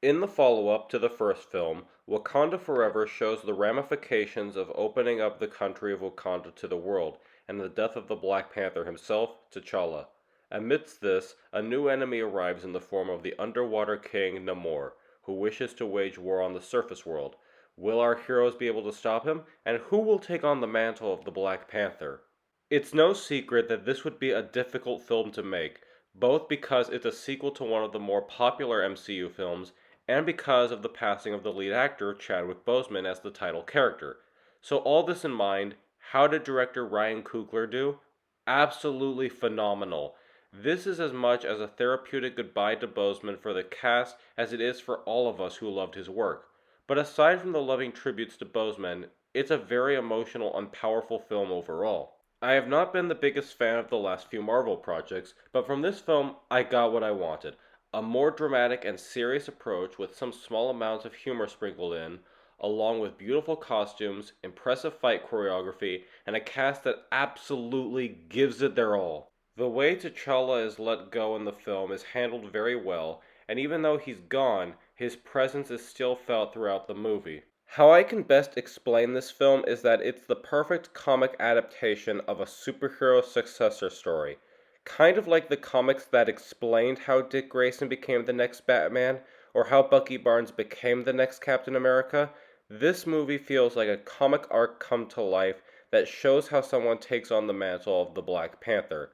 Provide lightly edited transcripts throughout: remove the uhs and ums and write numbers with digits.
In the follow-up to the first film, Wakanda Forever shows the ramifications of opening up the country of Wakanda to the world, and the death of the Black Panther himself, T'Challa. Amidst this, a new enemy arrives in the form of the underwater king Namor, who wishes to wage war on the surface world. Will our heroes be able to stop him, and who will take on the mantle of the Black Panther? It's no secret that this would be a difficult film to make, both because it's a sequel to one of the more popular MCU films, and because of the passing of the lead actor, Chadwick Boseman, as the title character. So all this in mind, how did director Ryan Coogler do? Absolutely phenomenal. This is as much as a therapeutic goodbye to Boseman for the cast as it is for all of us who loved his work. But aside from the loving tributes to Boseman, it's a very emotional and powerful film overall. I have not been the biggest fan of the last few Marvel projects, but from this film, I got what I wanted. A more dramatic and serious approach with some small amounts of humor sprinkled in, along with beautiful costumes, impressive fight choreography, and a cast that absolutely gives it their all. The way T'Challa is let go in the film is handled very well, and even though he's gone, his presence is still felt throughout the movie. How I can best explain this film is that it's the perfect comic adaptation of a superhero successor story. Kind of like the comics that explained how Dick Grayson became the next Batman, or how Bucky Barnes became the next Captain America, this movie feels like a comic arc come to life that shows how someone takes on the mantle of the Black Panther.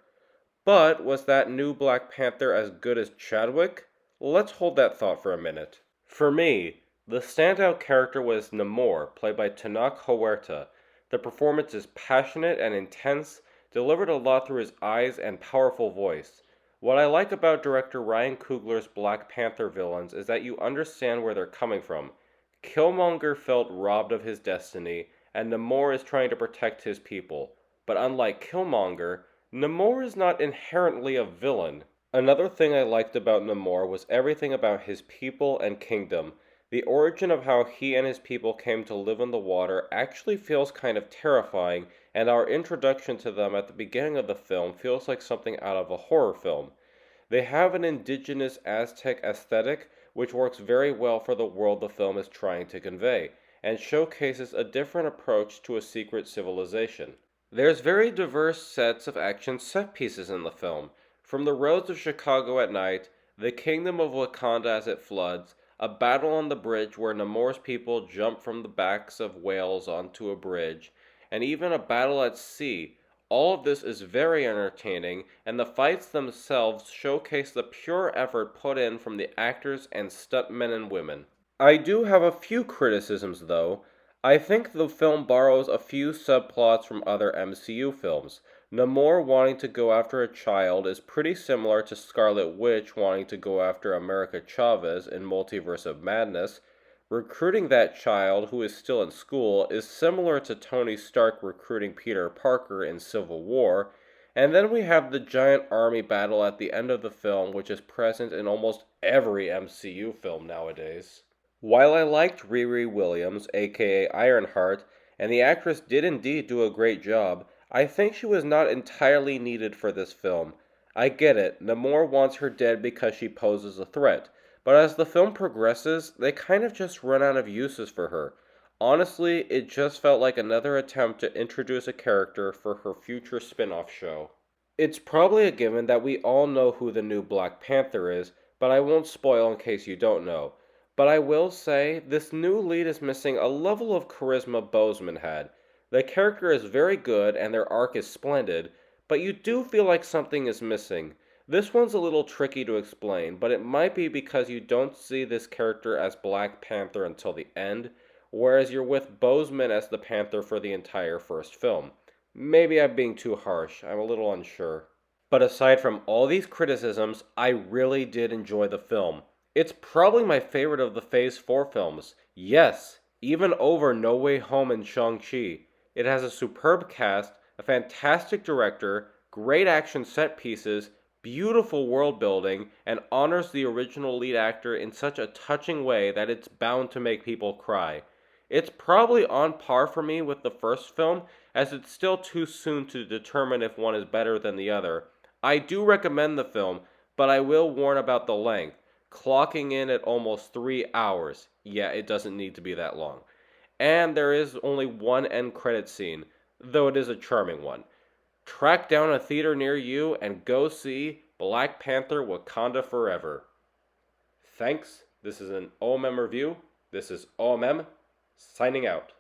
But was that new Black Panther as good as Chadwick? Let's hold that thought for a minute. For me, the standout character was Namor, played by Tanak Hoerta. The performance is passionate and intense, delivered a lot through his eyes and powerful voice. What I like about director Ryan Coogler's Black Panther villains is that you understand where they're coming from. Killmonger felt robbed of his destiny, and Namor is trying to protect his people. But unlike Killmonger, Namor is not inherently a villain. Another thing I liked about Namor was everything about his people and kingdom. The origin of how he and his people came to live in the water actually feels kind of terrifying, and our introduction to them at the beginning of the film feels like something out of a horror film. They have an indigenous Aztec aesthetic, which works very well for the world the film is trying to convey, and showcases a different approach to a secret civilization. There's very diverse sets of action set pieces in the film, from the roads of Chicago at night, the kingdom of Wakanda as it floods, a battle on the bridge where Namor's people jump from the backs of whales onto a bridge, and even a battle at sea. All of this is very entertaining, and the fights themselves showcase the pure effort put in from the actors and stuntmen and women. I do have a few criticisms though. I think the film borrows a few subplots from other MCU films. Namor wanting to go after a child is pretty similar to Scarlet Witch wanting to go after America Chavez in Multiverse of Madness. Recruiting that child, who is still in school, is similar to Tony Stark recruiting Peter Parker in Civil War. And then we have the giant army battle at the end of the film, which is present in almost every MCU film nowadays. While I liked Riri Williams, aka Ironheart, and the actress did indeed do a great job, I think she was not entirely needed for this film. I get it, Namor wants her dead because she poses a threat, but as the film progresses, they kind of just run out of uses for her. Honestly, it just felt like another attempt to introduce a character for her future spin-off show. It's probably a given that we all know who the new Black Panther is, but I won't spoil in case you don't know. But I will say, this new lead is missing a level of charisma Boseman had. The character is very good and their arc is splendid, but you do feel like something is missing. This one's a little tricky to explain, but it might be because you don't see this character as Black Panther until the end, whereas you're with Boseman as the Panther for the entire first film. Maybe I'm being too harsh, I'm a little unsure. But aside from all these criticisms, I really did enjoy the film. It's probably my favorite of the Phase 4 films. Yes, even over No Way Home and Shang-Chi. It has a superb cast, a fantastic director, great action set pieces, beautiful world building, and honors the original lead actor in such a touching way that it's bound to make people cry. It's probably on par for me with the first film, as it's still too soon to determine if one is better than the other. I do recommend the film, but I will warn about the length. clocking in at almost 3 hours. Yeah, it doesn't need to be that long. And there is only one end credit scene, though it is a charming one. Track down a theater near you and go see Black Panther Wakanda Forever. Thanks. This is an O.M.M review. This is O.M.M signing out.